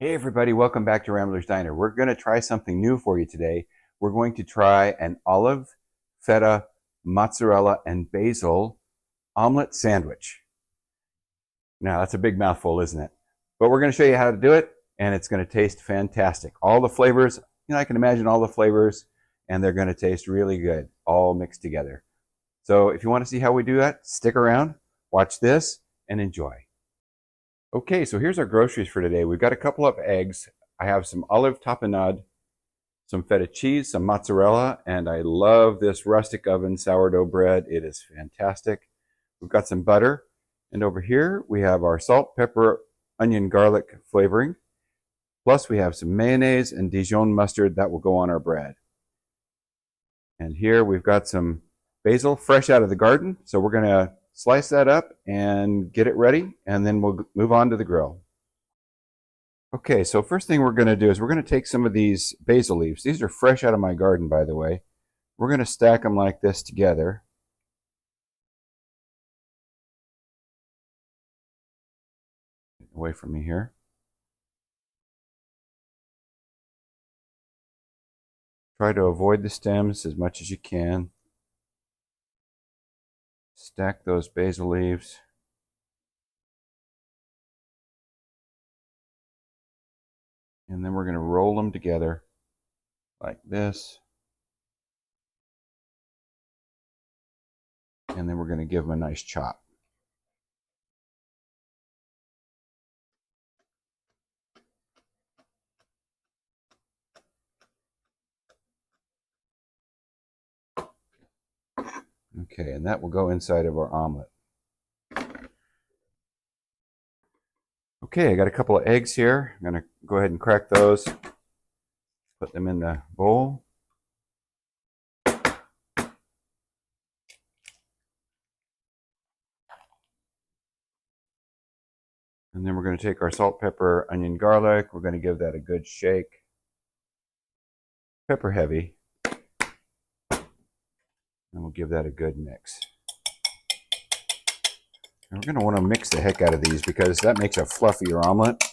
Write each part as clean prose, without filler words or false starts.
Hey everybody, welcome back to Rambler's Diner. We're going to try something new for you today. We're going to try an olive, feta, mozzarella, and basil omelet sandwich. Now that's a big mouthful, isn't it? But we're going to show you how to do it, and it's going to taste fantastic. All the flavors, I can imagine all the flavors, and they're going to taste really good, all mixed together. So if you want to see how we do that, stick around, watch this, and enjoy. Okay, so here's our groceries for today. We've got a couple of eggs. I have some olive tapenade, some feta cheese, some mozzarella, and I love this rustic oven sourdough bread. It is fantastic. We've got some butter, and over here we have our salt, pepper, onion, garlic flavoring. Plus we have some mayonnaise and Dijon mustard that will go on our bread. And here we've got some basil fresh out of the garden, so we're going to slice that up and get it ready, and then we'll move on to the grill. Okay, so first thing we're going to do is we're going to take some of these basil leaves. These are fresh out of my garden, by the way. We're going to stack them like this together. Away from me here. Try to avoid the stems as much as you can. Stack those basil leaves. And then we're going to roll them together like this. And then we're going to give them a nice chop. Okay, and that will go inside of our omelet. Okay, I got a couple of eggs here. I'm going to go ahead and crack those. Put them in the bowl. And then we're going to take our salt, pepper, onion, garlic. We're going to give that a good shake. Pepper heavy. And we'll give that a good mix. And we're going to want to mix the heck out of these because that makes a fluffier omelet.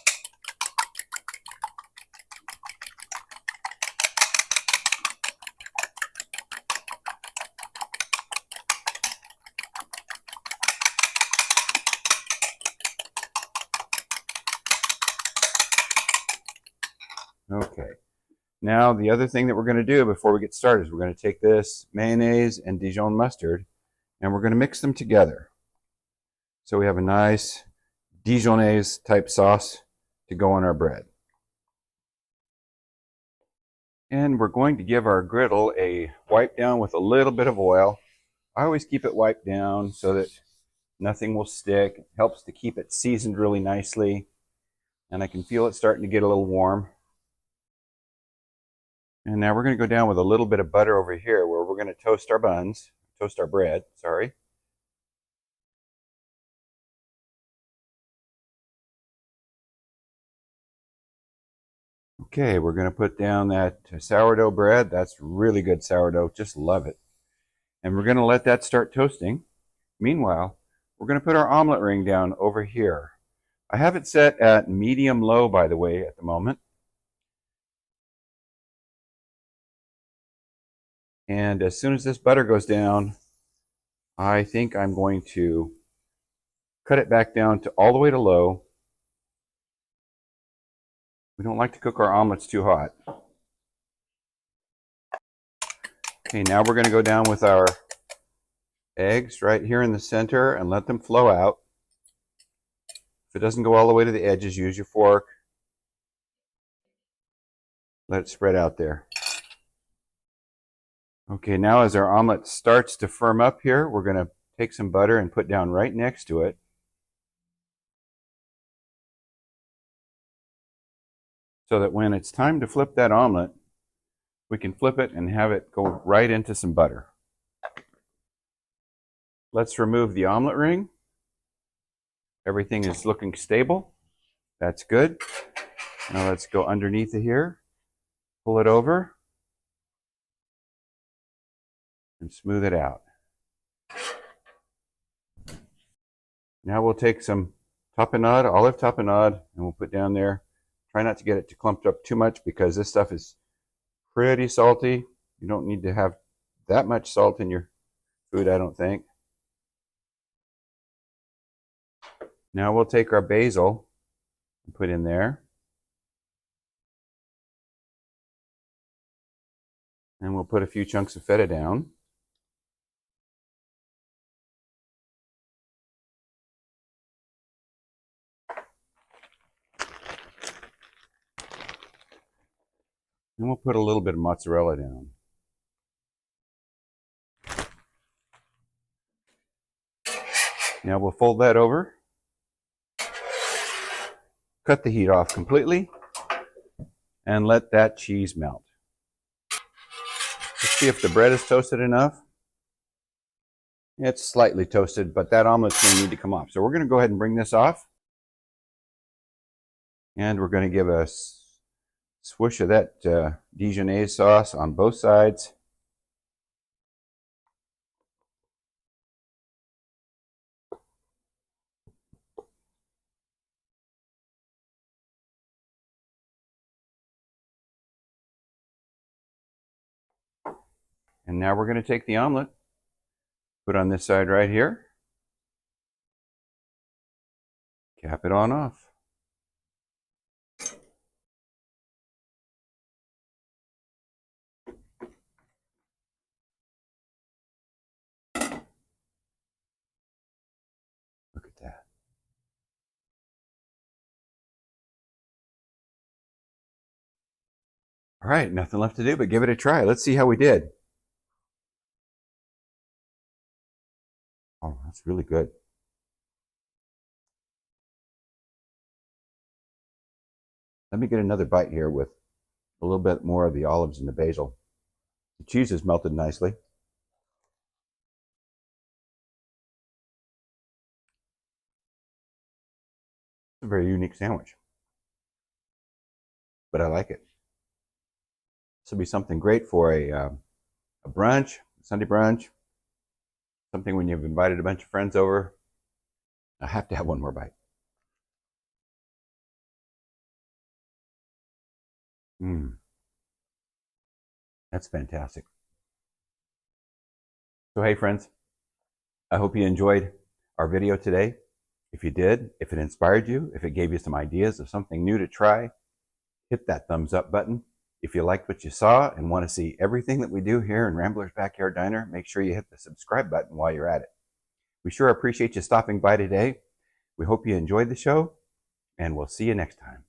Okay. Now the other thing that we're going to do before we get started is we're going to take this mayonnaise and Dijon mustard and we're going to mix them together. So we have a nice Dijonnaise type sauce to go on our bread. And we're going to give our griddle a wipe down with a little bit of oil. I always keep it wiped down so that nothing will stick. It helps to keep it seasoned really nicely. And I can feel it starting to get a little warm. And now we're going to go down with a little bit of butter over here where we're going to toast our bread, sorry. Okay, we're going to put down that sourdough bread. That's really good sourdough, just love it. And we're going to let that start toasting. Meanwhile, we're going to put our omelet ring down over here. I have it set at medium low, by the way, at the moment. And as soon as this butter goes down, I think I'm going to cut it back down to all the way to low. We don't like to cook our omelets too hot. Okay, now we're going to go down with our eggs right here in the center and let them flow out. If it doesn't go all the way to the edges, use your fork. Let it spread out there. Okay, now as our omelet starts to firm up here, we're going to take some butter and put down right next to it. So that when it's time to flip that omelet, we can flip it and have it go right into some butter. Let's remove the omelet ring. Everything is looking stable. That's good. Now let's go underneath of here, pull it over, and smooth it out. Now we'll take some tapenade, olive tapenade, and we'll put down there Try not to get it clumped up too much because this stuff is pretty salty. You don't need to have that much salt in your food, I don't think. Now we'll take our basil and put in there. And we'll put a few chunks of feta down. And we'll put a little bit of mozzarella down. Now we'll fold that over, cut the heat off completely, and let that cheese melt. Let's see if the bread is toasted enough. It's slightly toasted, but that omelet's going to need to come off. So we're going to go ahead and bring this off. And we're going to give a swoosh of that Dijonnaise sauce on both sides. And now we're going to take the omelet, put on this side right here, cap it on off. Look at that. All right, nothing left to do but give it a try. Let's see how we did. Oh, that's really good. Let me get another bite here with a little bit more of the olives and the basil. The cheese is melted nicely. It's a very unique sandwich, but I like it. This will be something great for a brunch, Sunday brunch, something when you've invited a bunch of friends over. I have to have one more bite. That's fantastic. So hey friends, I hope you enjoyed our video today. If you did, if it inspired you, if it gave you some ideas of something new to try, hit that thumbs up button. If you liked what you saw and want to see everything that we do here in Rambler's Backyard Diner, make sure you hit the subscribe button while you're at it. We sure appreciate you stopping by today. We hope you enjoyed the show, and we'll see you next time.